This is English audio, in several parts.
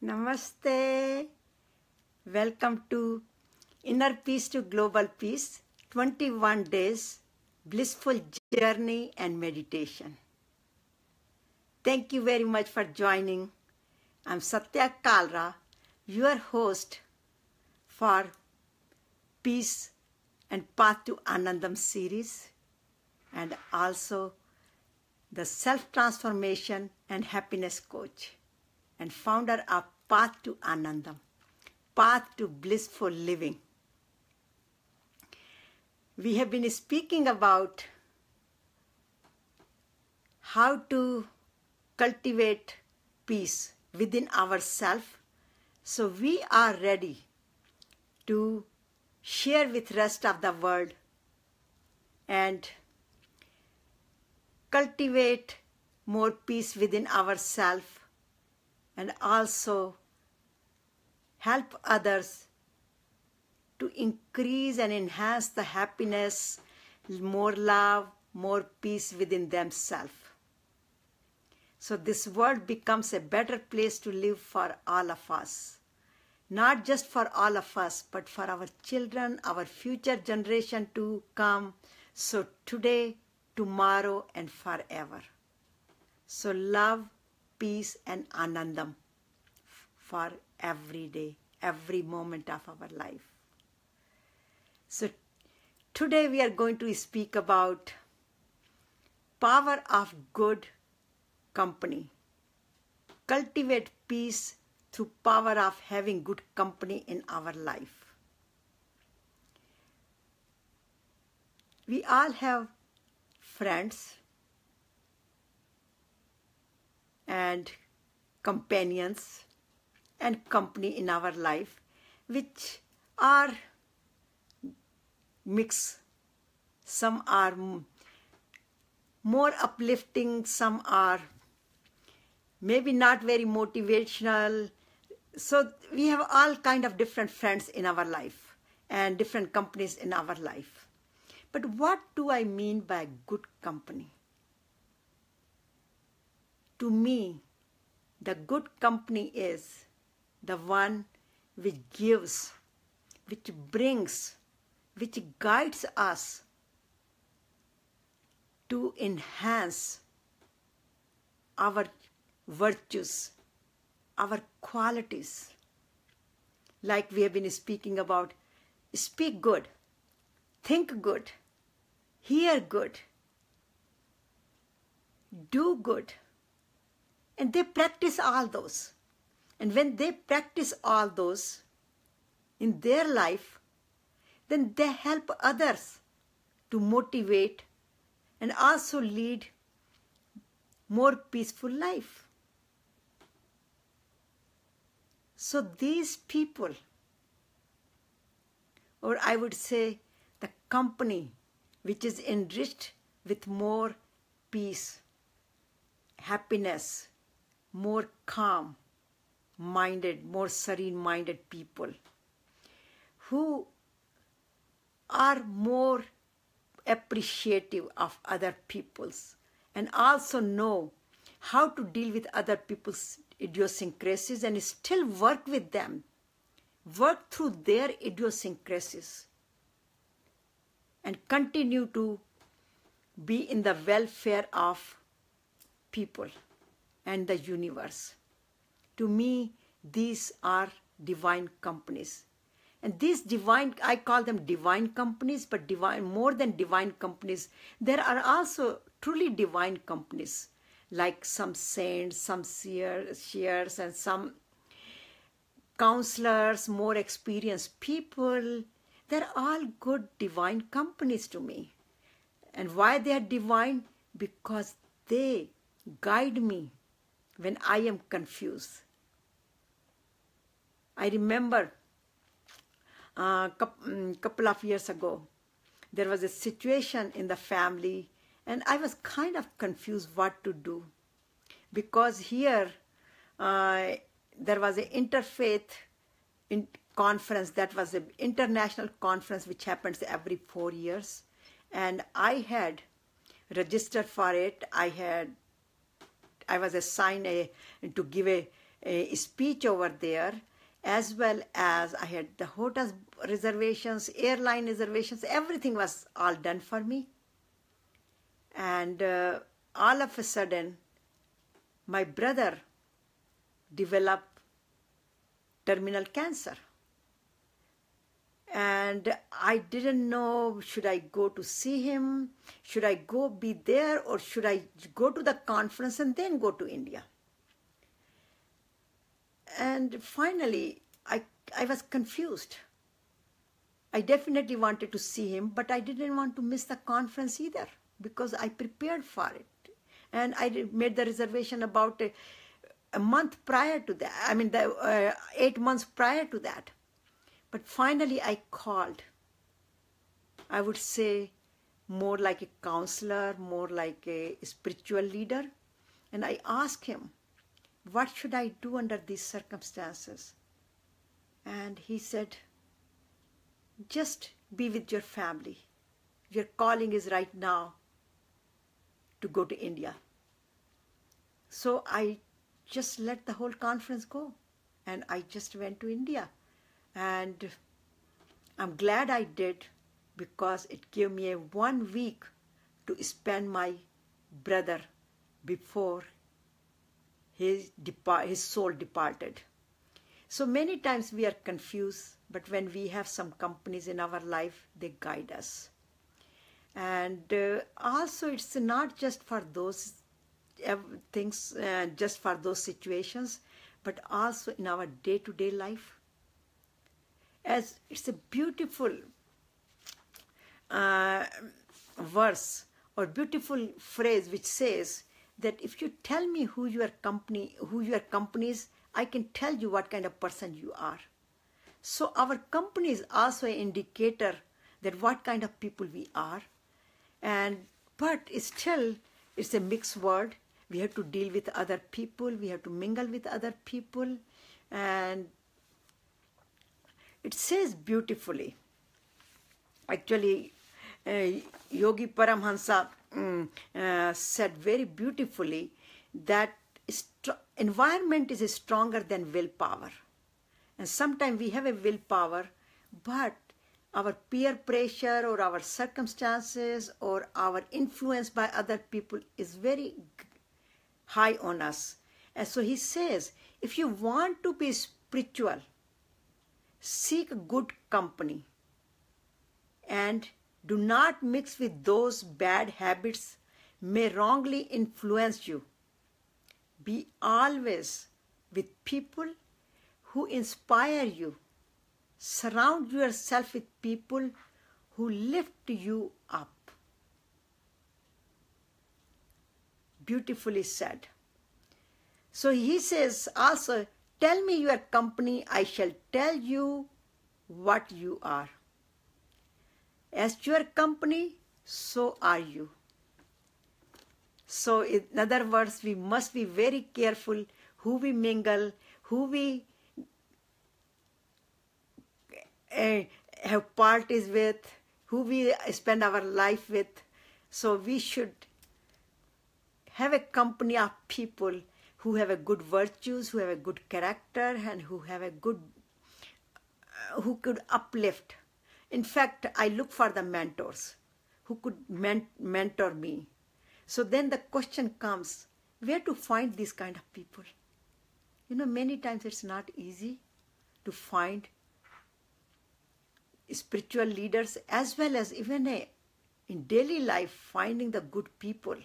Namaste. Welcome to Inner Peace to Global Peace, 21 days, blissful journey and meditation. Thank you very much for joining. I'm SatyaKalra, your host for Peace and Path to Anandam series, and also the Self-Transformation and Happiness Coach, and founder of Path to Anandam, Path to Blissful Living. We have been speaking about how to cultivate peace within ourselves, so we are ready to share with rest of the world and cultivate more peace within ourselves, and also help others to increase and enhance the happiness, more love, more peace within themselves. So this world becomes a better place to live for all of us. Not just for all of us, but for our children, our future generation to come. So today, tomorrow, and forever. So love, peace, and anandam for every day, every moment of our life. So today we are going to speak about power of good company. Cultivate peace through power of having good company in our life. We all have friends and companions and company in our life, which are mixed. Some are more uplifting, some are maybe not very motivational. So we have all kind of different friends in our life and different companies in our life. But what do I mean by good company? To me, the good company is the one which gives, which brings, which guides us to enhance our virtues, our qualities. Like we have been speaking about, speak good, think good, hear good, do good. And they practice all those. And when they practice all those in their life, then they help others to motivate and also lead more peaceful life. So these people, or I would say the company which is enriched with more peace, happiness, more calm-minded, more serene-minded people who are more appreciative of other people's and also know how to deal with other people's idiosyncrasies and still work with them, work through their idiosyncrasies and continue to be in the welfare of people and the universe. To me, these are divine companies. And these divine, I call them divine companies, but divine, more than divine companies, there are also truly divine companies, like some saints, some seers, and some counselors, more experienced people. They're all good divine companies to me. And why they are divine? Because they guide me when I am confused. I remember a couple of years ago, there was a situation in the family and I was kind of confused what to do. Because here, there was an interfaith conference, that was an international conference which happens every 4 years. And I had registered for it. I was assigned to give a a speech over there, as well as I had the hotel reservations, airline reservations, everything was all done for me. And all of a sudden, my brother developed terminal cancer. And I didn't know, should I go to see him? Should I go be there, or should I go to the conference and then go to India? And finally, I was confused. I definitely wanted to see him, but I didn't want to miss the conference either because I prepared for it. And I made the reservation about a month prior to that. I mean, 8 months prior to that. But finally I called. I would say more like a counselor, more like a spiritual leader. And I asked him, what should I do under these circumstances? And he said, just be with your family. Your calling is right now to go to India. So I just let the whole conference go. And I just went to India. And I'm glad I did, because it gave me 1 week to spend my brother before his soul departed. So many times we are confused, but when we have some companies in our life, they guide us. And also it's not just for those things, just for those situations, but also in our day-to-day life. As it's a beautiful verse or beautiful phrase which says that if you tell me who your company is, I can tell you what kind of person you are. So our company is also an indicator that what kind of people we are. But still, it's a mixed word. We have to deal with other people. We have to mingle with other people. And it says beautifully. Actually, Yogi Paramhansa said very beautifully that environment is stronger than willpower. And sometimes we have a willpower, but our peer pressure or our circumstances or our influence by other people is very high on us. And so he says, if you want to be spiritual, seek good company and do not mix with those bad habits may wrongly influence you. Be always with people who inspire you. Surround yourself with people who lift you up. Beautifully said. So he says also, tell me your company, I shall tell you what you are. As your company, so are you. So in other words, we must be very careful who we mingle, who we have parties with, who we spend our life with. So we should have a company of people who have a good virtues, who have a good character, and who have a good, who could uplift. In fact, I look for the mentors who could mentor me. So then the question comes, where to find these kind of people? You know, many times it's not easy to find spiritual leaders, as well as even in daily life, finding the good people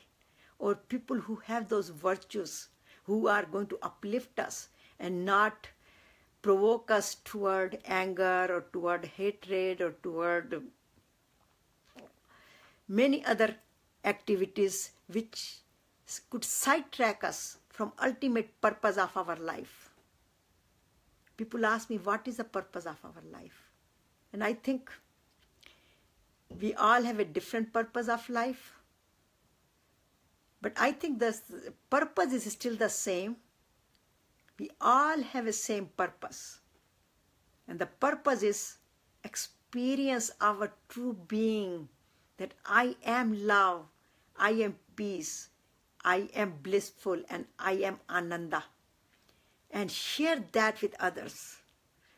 or people who have those virtues, who are going to uplift us and not provoke us toward anger or toward hatred or toward many other activities which could sidetrack us from ultimate purpose of our life. People ask me, what is the purpose of our life? And I think we all have a different purpose of life. But I think the purpose is still the same. We all have a same purpose. And the purpose is experience our true being, that I am love, I am peace, I am blissful, and I am Ananda. and share that with others.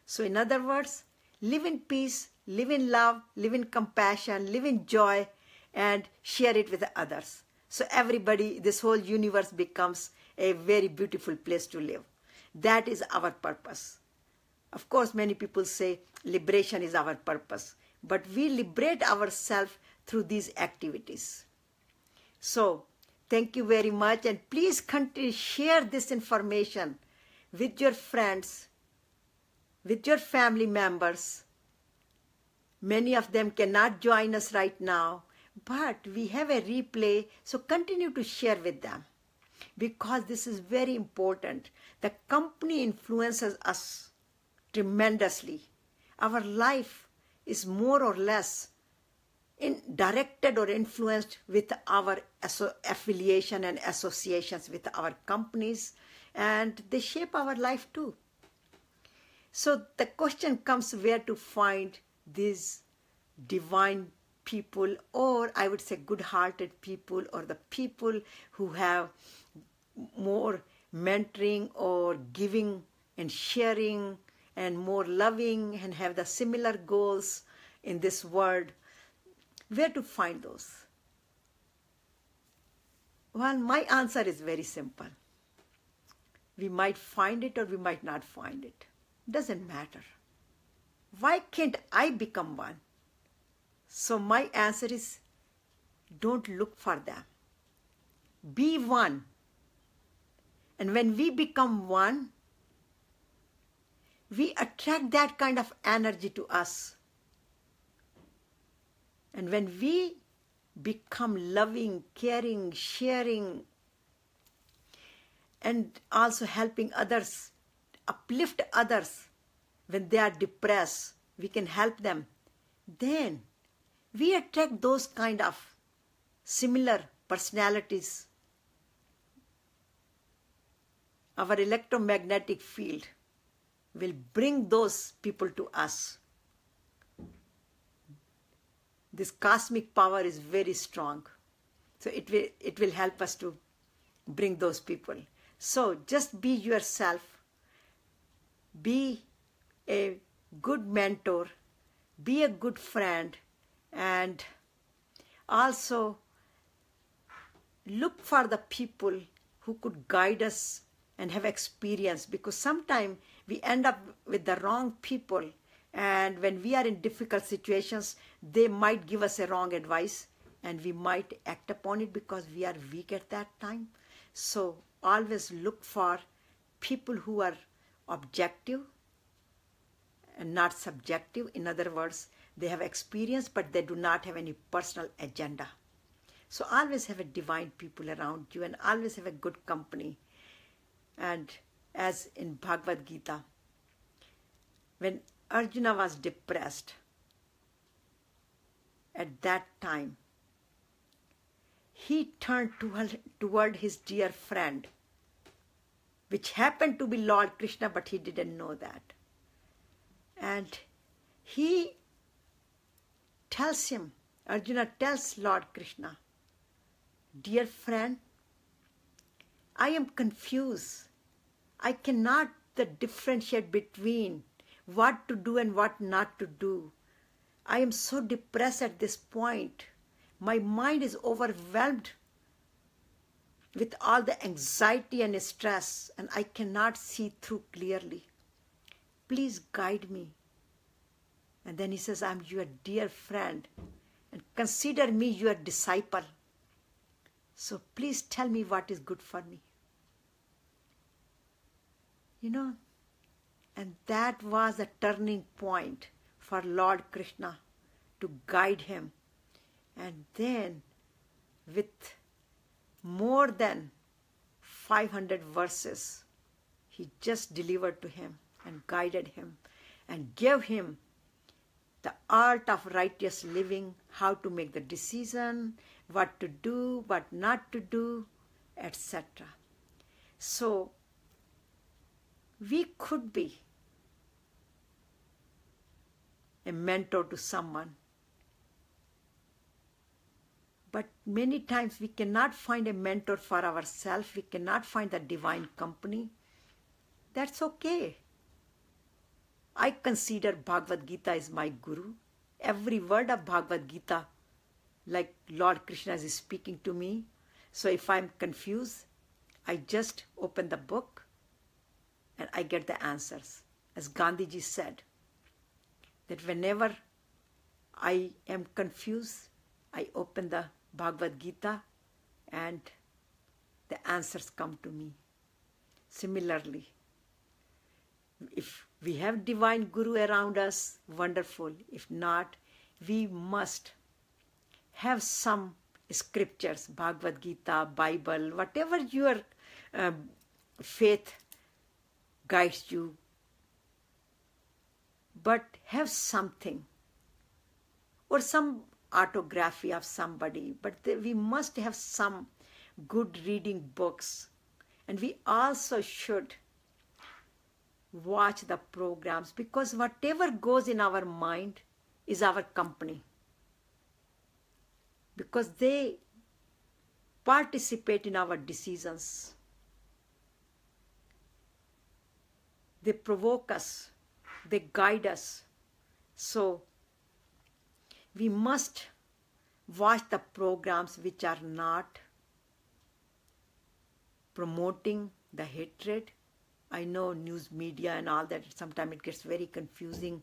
So in other words, live in peace, live in love, live in compassion, live in joy, and share it with others. So everybody, this whole universe becomes a very beautiful place to live. That is our purpose. Of course, many people say liberation is our purpose, but we liberate ourselves through these activities. So, thank you very much, and please continue share this information with your friends, with your family members. Many of them cannot join us right now, but we have a replay, so continue to share with them because this is very important. The company influences us tremendously. Our life is more or less directed or influenced with our affiliation and associations with our companies, and they shape our life too. So the question comes where to find these divine people, or I would say good-hearted people, or the people who have more mentoring or giving and sharing and more loving and have the similar goals in this world. Where to find those? Well, my answer is very simple. We might find it or we might not find it. Doesn't matter. Why can't I become one? So my answer is, don't look for them. Be one. And when we become one, we attract that kind of energy to us. And when we become loving, caring, sharing, and also helping others, uplift others when they are depressed, we can help them, then we attract those kind of similar personalities. Our electromagnetic field will bring those people to us. This cosmic power is very strong. So it will help us to bring those people. So just be yourself. Be a good mentor. Be a good friend. And also look for the people who could guide us and have experience, because sometimes we end up with the wrong people, and when we are in difficult situations, they might give us a wrong advice and we might act upon it because we are weak at that time. So always look for people who are objective and not subjective. In other words, they have experience but they do not have any personal agenda. So always have a divine people around you and always have a good company. And as in Bhagavad Gita, when Arjuna was depressed, at that time, he turned toward his dear friend, which happened to be Lord Krishna, but he didn't know that. And he tells him, Arjuna tells Lord Krishna, dear friend, I am confused. I cannot differentiate between what to do and what not to do. I am so depressed at this point. My mind is overwhelmed with all the anxiety and stress, and I cannot see through clearly. Please guide me. And then he says, I'm your dear friend, and consider me your disciple. So please tell me what is good for me. You know, and that was a turning point for Lord Krishna to guide him. And then with more than 500 verses, he just delivered to him and guided him and gave him the art of righteous living, how to make the decision, what to do, what not to do, etc. So we could be a mentor to someone, but many times we cannot find a mentor for ourselves. We cannot find the divine company. That's okay. I consider Bhagavad Gita as my guru. Every word of Bhagavad Gita, like Lord Krishna is speaking to me. So if I'm confused, I just open the book and I get the answers. As Gandhiji said, that whenever I am confused, I open the Bhagavad Gita and the answers come to me. Similarly, if we have divine guru around us, wonderful. If not, we must have some scriptures, Bhagavad Gita, Bible, whatever your faith guides you, but have something or some autography of somebody, but we must have some good reading books. And we also should watch the programs, because whatever goes in our mind is our company, because they participate in our decisions. They provoke us, they guide us. So we must watch the programs which are not promoting the hatred. I know news media and all that, sometimes it gets very confusing,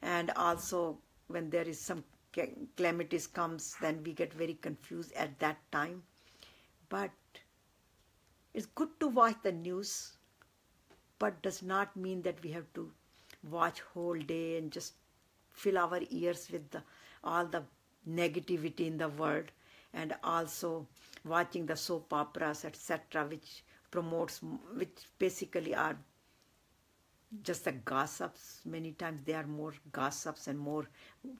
and also when there is some calamities comes, then we get very confused at that time. But it's good to watch the news, but does not mean that we have to watch whole day and just fill our ears with all the negativity in the world, and also watching the soap operas, etc., which basically are just the gossips. Many times they are more gossips and more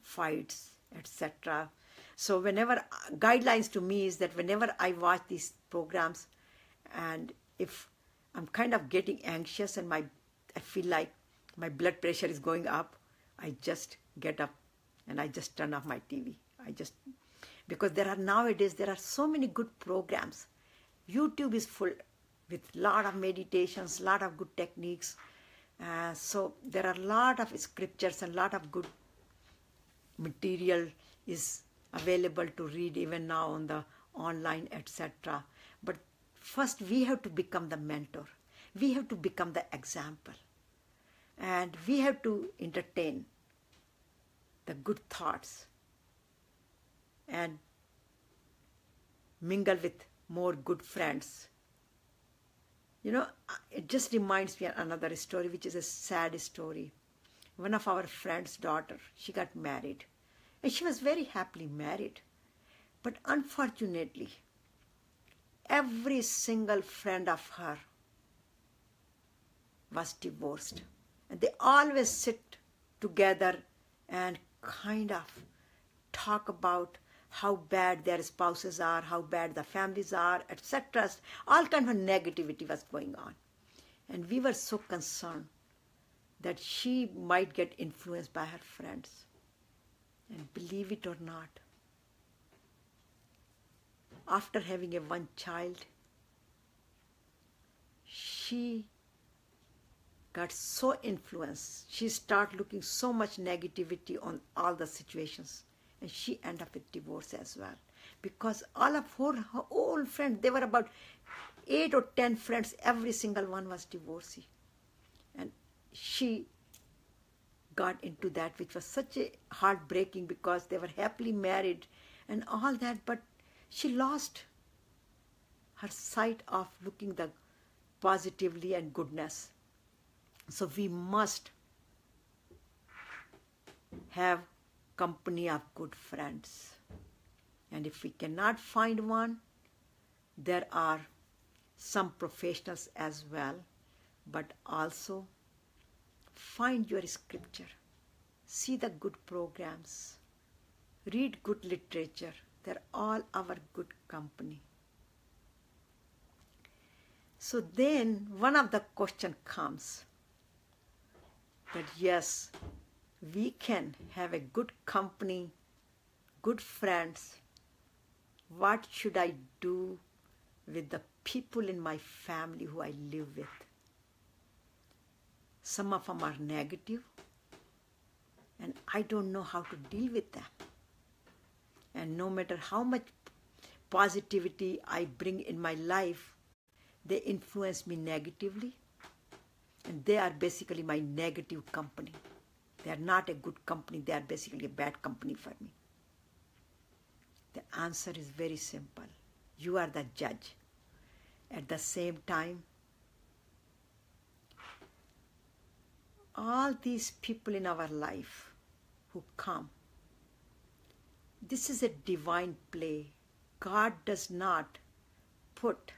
fights, etc. So guidelines to me is that whenever I watch these programs, and if I'm kind of getting anxious and I feel like my blood pressure is going up, I just get up and I just turn off my TV. Because nowadays there are so many good programs. YouTube is full with a lot of meditations, a lot of good techniques. So there are a lot of scriptures and a lot of good material is available to read even now on the online, etc. But first we have to become the mentor. We have to become the example. And we have to entertain the good thoughts and mingle with more good friends. It just reminds me of another story, which is a sad story. One of our friend's daughter, she got married. And she was very happily married. But unfortunately, every single friend of her was divorced. And they always sit together and kind of talk about how bad their spouses are, how bad the families are, etc. All kind of negativity was going on. And we were so concerned that she might get influenced by her friends. And believe it or not, after having one child, she got so influenced. She started looking so much negativity on all the situations. And she ended up with divorce as well. Because all of her old friends, they were about 8 or 10 friends, every single one was divorcee. And she got into that, which was such a heartbreaking, because they were happily married and all that, but she lost her sight of looking the positively and goodness. So we must have company of good friends. And if we cannot find one, there are some professionals as well, but also find your scripture, see the good programs, read good literature. They're all our good company. So then one of the question comes that yes, we can have a good company, good friends. What should I do with the people in my family who I live with? Some of them are negative, and I don't know how to deal with them. And no matter how much positivity I bring in my life, they influence me negatively. And they are basically my negative company. They are not a good company. They are basically a bad company for me. The answer is very simple. You are the judge. At the same time, all these people in our life who come, this is a divine play. God does not put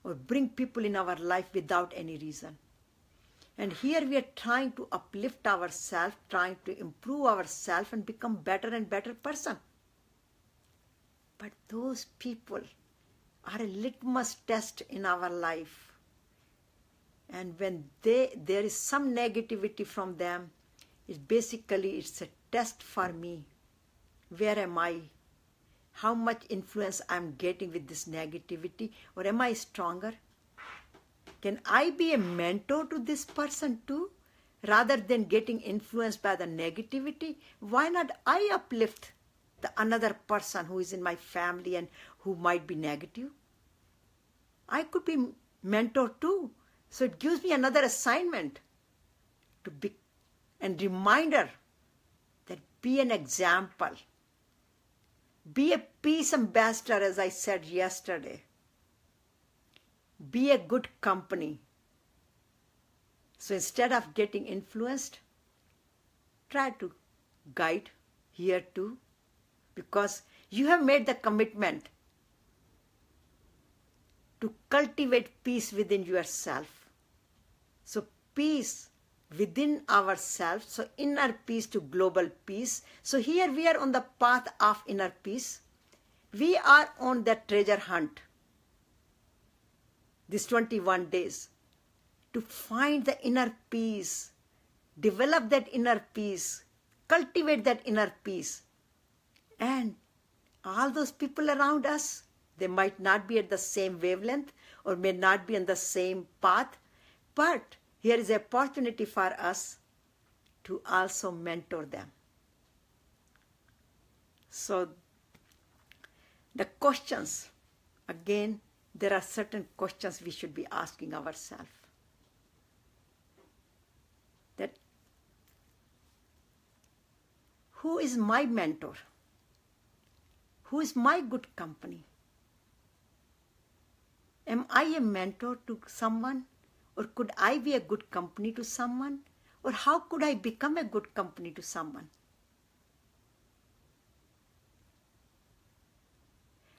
or bring people in our life without any reason. And here we are trying to uplift ourselves, trying to improve ourselves and become better and better person. But those people are a litmus test in our life. And when there is some negativity from them, it's a test for me. Where am I? How much influence I'm getting with this negativity? Or am I stronger? Can I be a mentor to this person too? Rather than getting influenced by the negativity, why not I uplift the another person who is in my family and who might be negative? I could be mentor too. So it gives me another assignment to be and reminder that be an example. Be a peace ambassador, as I said yesterday. Be a good company. So instead of getting influenced, try to guide here too, because you have made the commitment to cultivate peace within yourself. So peace within ourselves, so inner peace to global peace. So here we are on the path of inner peace. We are on that treasure hunt, these 21 days, to find the inner peace, develop that inner peace, cultivate that inner peace. And all those people around us, they might not be at the same wavelength or may not be on the same path, but here is an opportunity for us to also mentor them. So the questions, again, there are certain questions we should be asking ourselves. That who is my mentor? Who is my good company? Am I a mentor to someone? Or could I be a good company to someone? Or how could I become a good company to someone?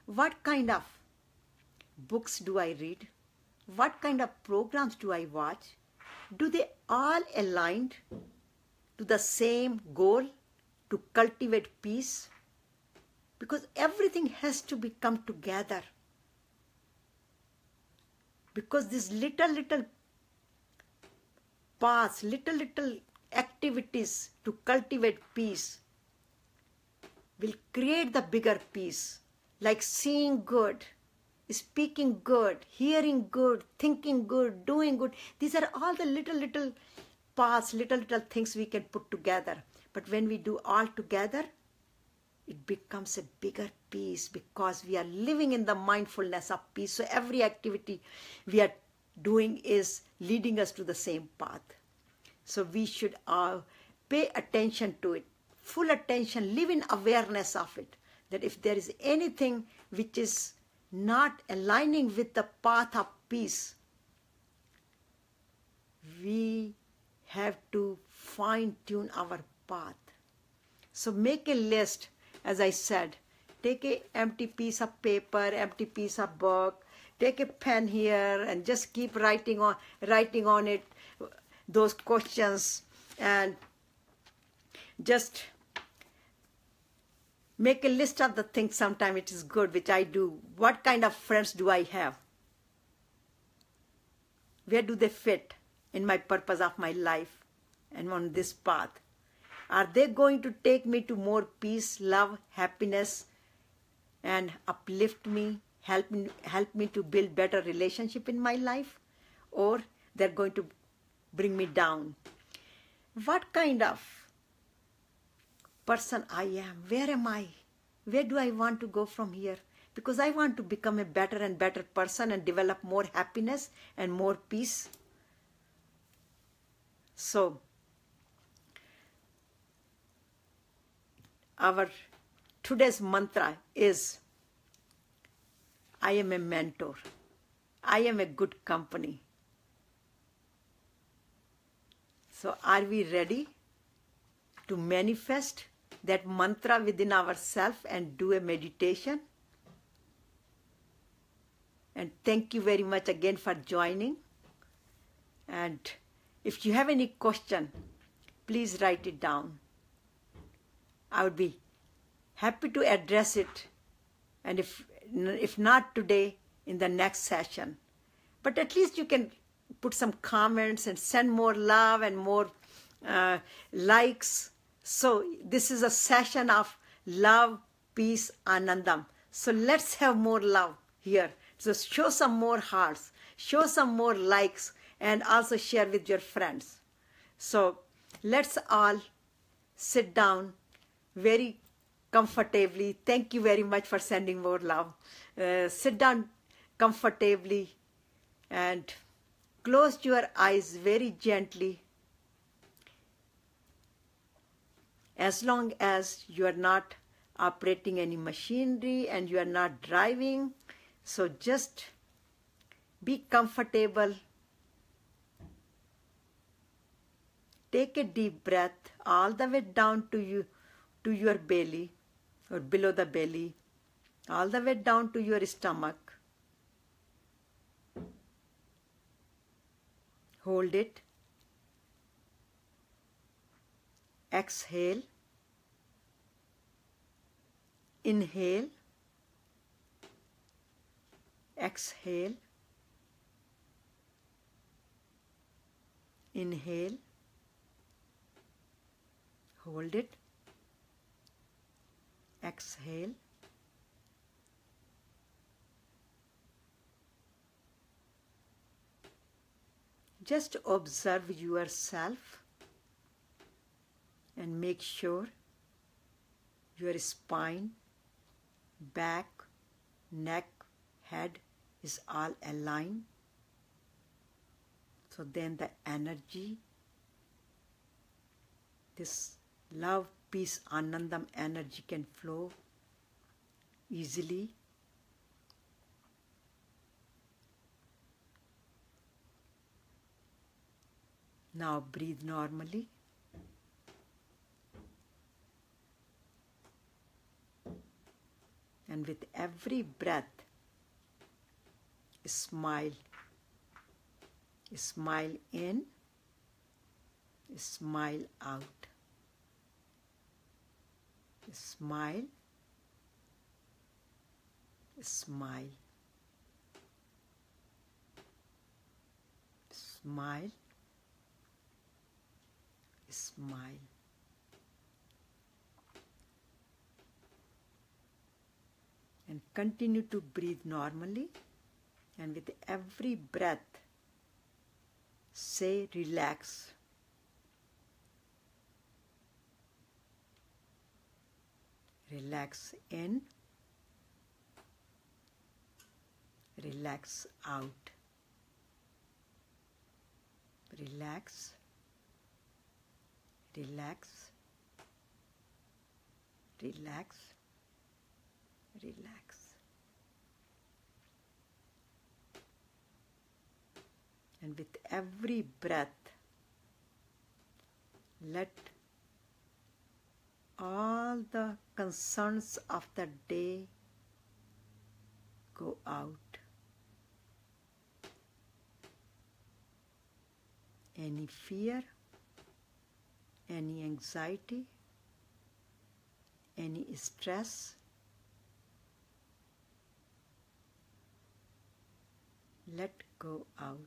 What kind of books do I read? What kind of programs do I watch? Do they all aligned to the same goal, to cultivate peace? Because everything has to come together. Because these little paths, little activities to cultivate peace will create the bigger peace. Like seeing good, speaking good, hearing good, thinking good, doing good. These are all the little paths, little things we can put together. But when we do all together, it becomes a bigger peace, because we are living in the mindfulness of peace. So every activity we are doing is leading us to the same path. So we should pay attention to it, full attention, live in awareness of it. That if there is anything which is not aligning with the path of peace, we have to fine-tune our path. So make a list, as I said. Take an empty piece of paper, empty piece of book, take a pen here and just keep writing on it those questions, and just make a list of the things. Sometimes it is good, which I do. What kind of friends do I have? Where do they fit in my purpose of my life and on this path? Are they going to take me to more peace, love, happiness, and uplift me, help me to build better relationship in my life? Or they're going to bring me down. What kind of person I am? Where am I? Where do I want to go from here? Because I want to become a better and better person and develop more happiness and more peace. So, our today's mantra is, I am a mentor. I am a good company. So are we ready to manifest that mantra within ourselves and do a meditation? And thank you very much again for joining. And if you have any question, please write it down. I would be happy to address it. And if not today, in the next session. But at least you can put some comments and send more love and more likes. So this is a session of love, peace, anandam. So let's have more love here. So show some more hearts, show some more likes, and also share with your friends. So let's all sit down very comfortably. Thank you very much for sending more love. Sit down comfortably and close your eyes very gently. As long as you are not operating any machinery and you are not driving, so just be comfortable. Take a deep breath all the way down to your belly or below the belly, all the way down to your stomach. Hold it. Exhale. Inhale. Exhale. Inhale. Hold it. Exhale. Just observe yourself and make sure your spine, back, neck, head is all aligned. So then the energy, this love, peace, anandam energy can flow easily. Now breathe normally. And with every breath, smile. Smile in, smile out. Smile, smile. Smile, smile. And continue to breathe normally, and with every breath say relax. Relax in, relax out. Relax, relax, relax, relax. And with every breath, let all the concerns of the day go out. Any fear, any anxiety, any stress, let go out.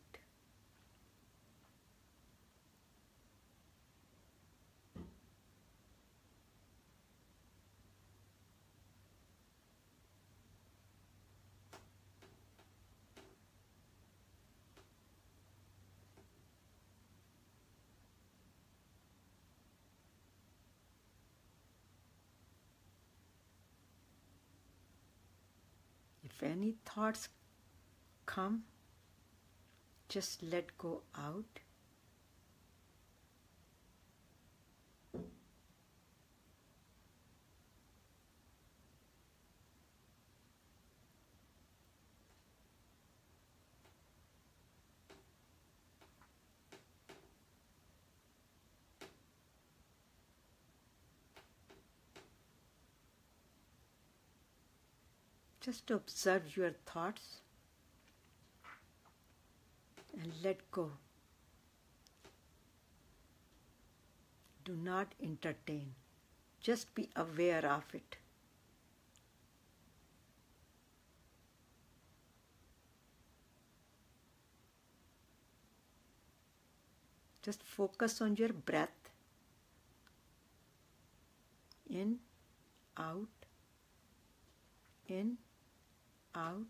If any thoughts come, just let go out. Just observe your thoughts and let go. Do not entertain. Just be aware of it. Just focus on your breath. In, out, in, out.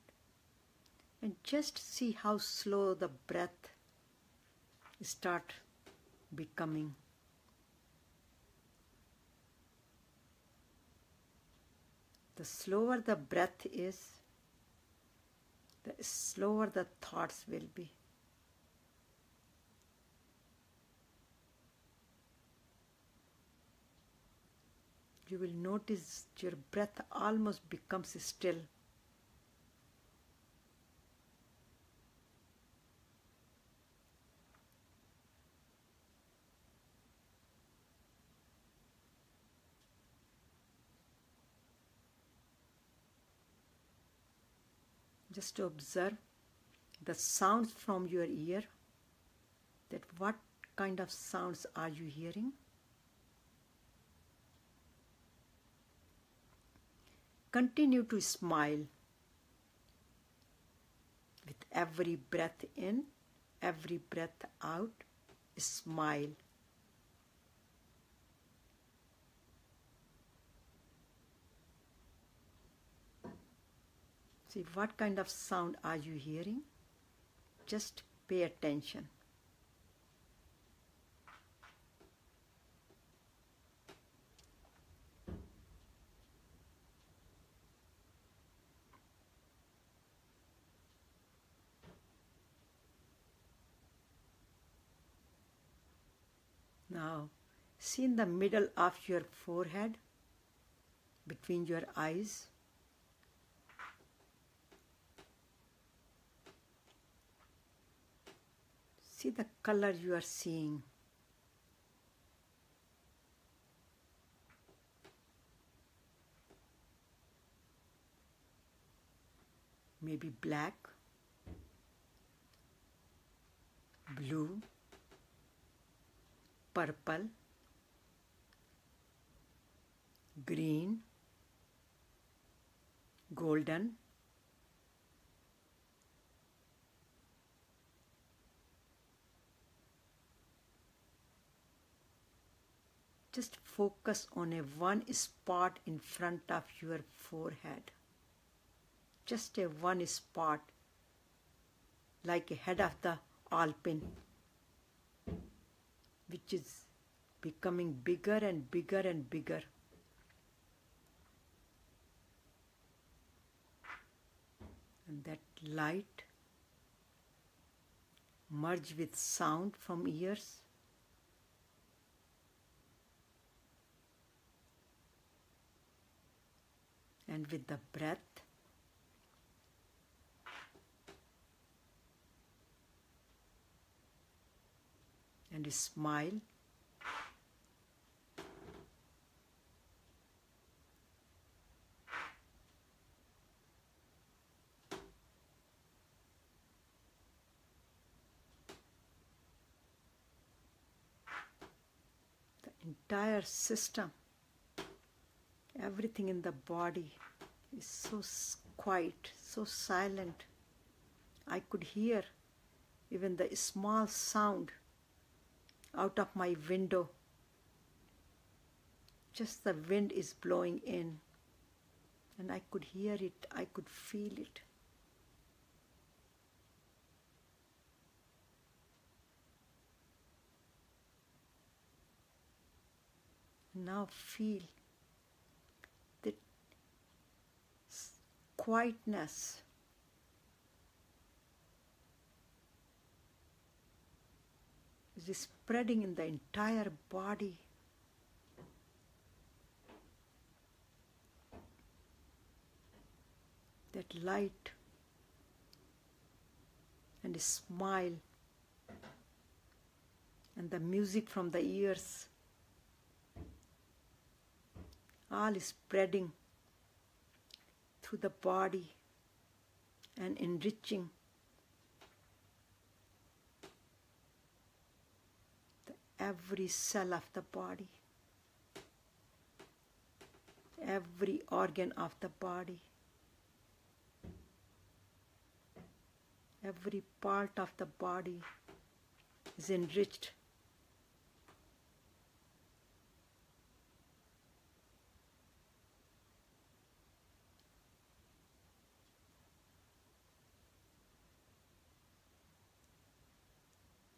And just see how slow the breath start becoming. The slower the breath is, the slower the thoughts will be. You will notice your breath almost becomes still. Just to observe the sounds from your ear, that what kind of sounds are you hearing? Continue to smile with every breath in, every breath out. Smile. See what kind of sound are you hearing? Just pay attention. Now, see in the middle of your forehead, between your eyes, see the color you are seeing. Maybe black, blue, purple, green, golden, just focus on one spot in front of your forehead. Just one spot, like a head of the alpine, which is becoming bigger and bigger and bigger. And that light merge with sound from ears. And with the breath, and a smile. The entire system, everything in the body is so quiet, so silent. I could hear even the small sound out of my window. Just the wind is blowing in, and I could hear it, I could feel it. Now feel that quietness is spreading in the entire body. That light and a smile and the music from the ears, all is spreading through the body and enriching every cell of the body, every organ of the body, every part of the body is enriched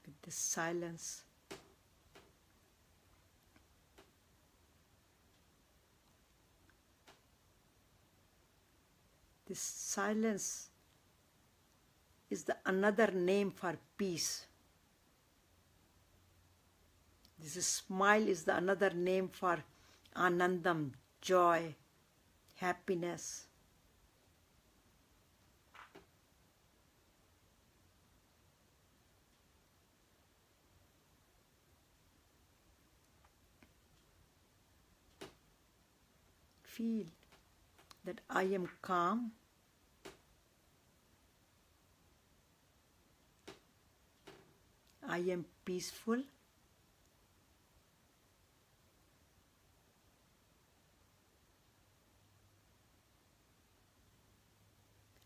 with this silence. This silence is the another name for peace. This smile is the another name for anandam, joy, happiness. Feel that I am calm, I am peaceful,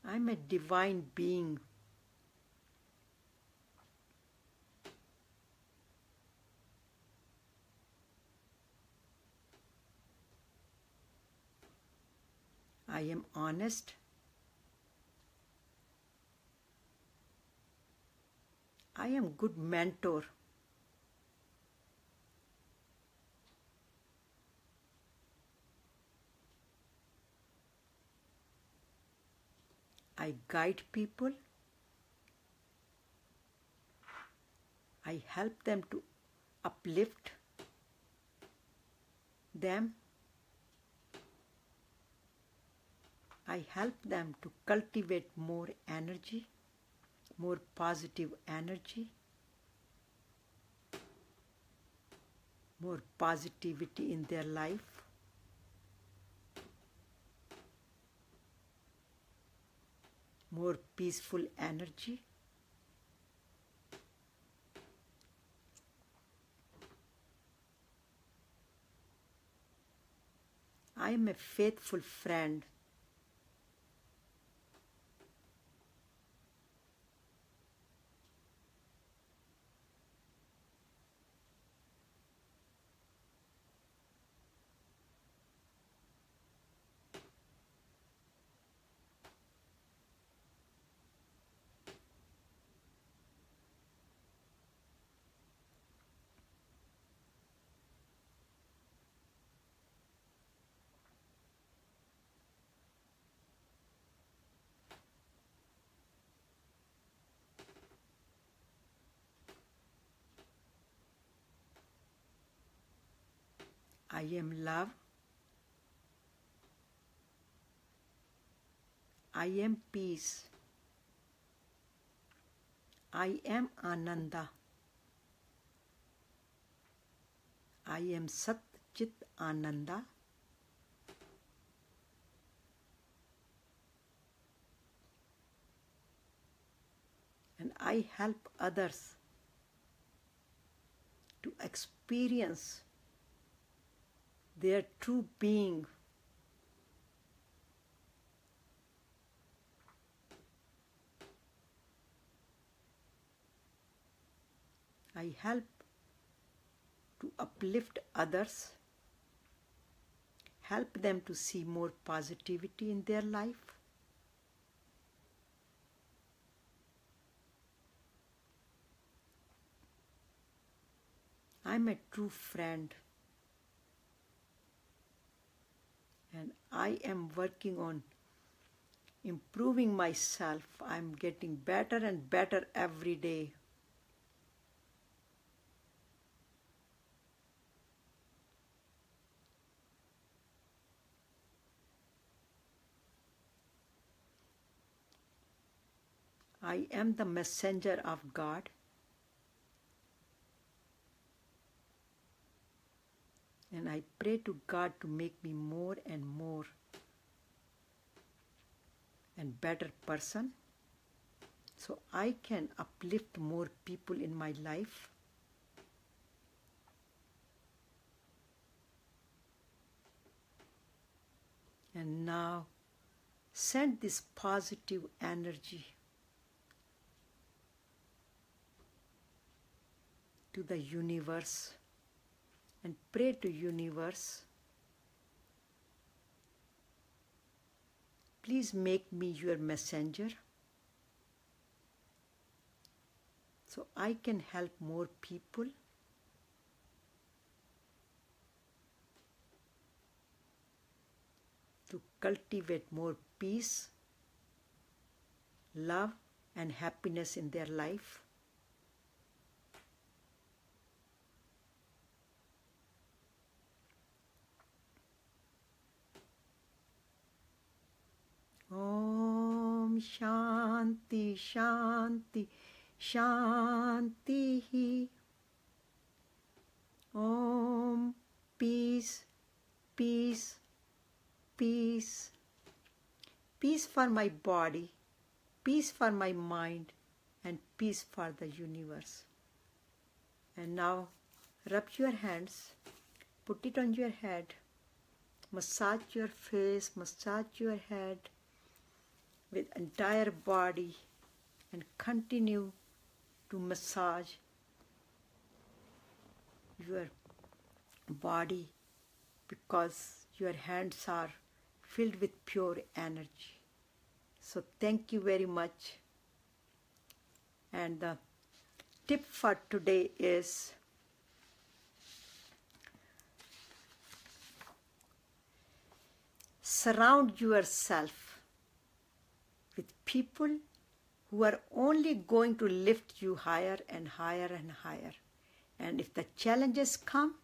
I am a divine being. I am honest. I am good mentor. I guide people. I help them to uplift them. I help them to cultivate more energy, more positive energy, more positivity in their life. More peaceful energy. I am a faithful friend. I am love. I am peace. I am Ananda. I am Sat Chit Ananda. And I help others to experience their true being. I help to uplift others, help them to see more positivity in their life. I'm a true friend, and I am working on improving myself. I'm getting better and better every day. I am the messenger of God. And I pray to God to make me more and more and better person, so I can uplift more people in my life. And now send this positive energy to the universe and pray to universe, please make me your messenger so I can help more people to cultivate more peace, love, and happiness in their life. Om Shanti Shanti Shanti. Om Peace Peace Peace. Peace for my body, peace for my mind, and peace for the universe. And now rub your hands, put it on your head, massage your face, massage your head with entire body, and continue to massage your body because your hands are filled with pure energy. So thank you very much. And the tip for today is surround yourself with people who are only going to lift you higher and higher and higher. And if the challenges come,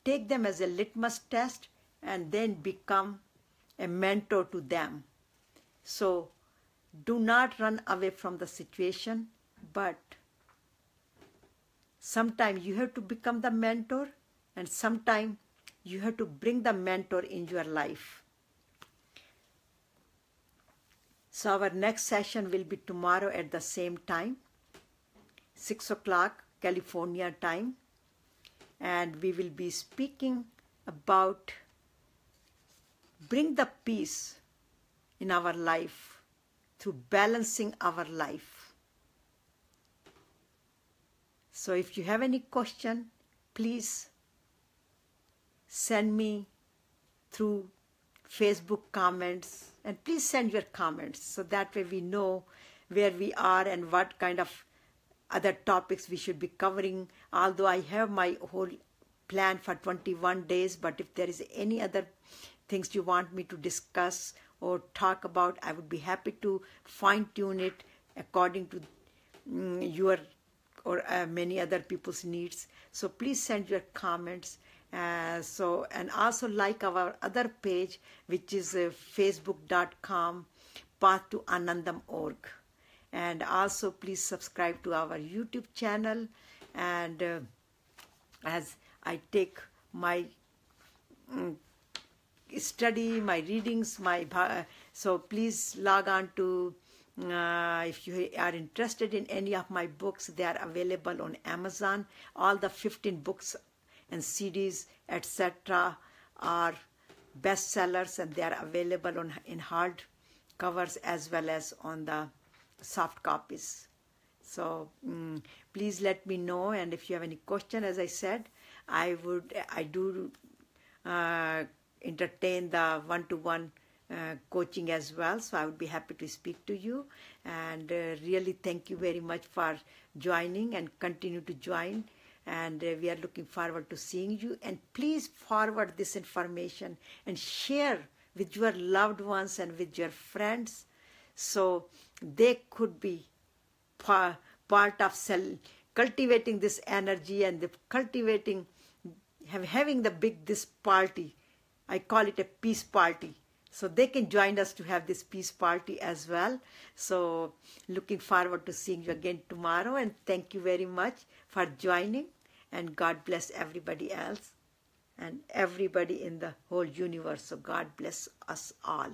take them as a litmus test and then become a mentor to them. So do not run away from the situation, but sometimes you have to become the mentor, and sometimes you have to bring the mentor in your life. So our next session will be tomorrow at the same time, 6 o'clock California time, and we will be speaking about bring the peace in our life through balancing our life. So if you have any question, please send me through Facebook comments, and please send your comments so that way we know where we are and what kind of other topics we should be covering. Although I have my whole plan for 21 days, but if there is any other things you want me to discuss or talk about, I would be happy to fine-tune it according to your or many other people's needs. So please send your comments. And also like our other page, which is facebook.com path2anandam.org. And also please subscribe to our YouTube channel. And as I take my study, my readings, so please log on to, if you are interested in any of my books, they are available on Amazon. All the 15 books and CDs, etc. are bestsellers, and they are available in hard covers as well as on the soft copies. So please let me know, and if you have any question, as I said, I do entertain the one-to-one coaching as well, so I would be happy to speak to you. And really thank you very much for joining, and continue to join. And we are looking forward to seeing you. And please forward this information and share with your loved ones and with your friends So they could be part of cultivating this energy and cultivating, having the this party. I call it a peace party. So they can join us to have this peace party as well. So looking forward to seeing you again tomorrow, and thank you very much for joining, and God bless everybody else and everybody in the whole universe. So God bless us all.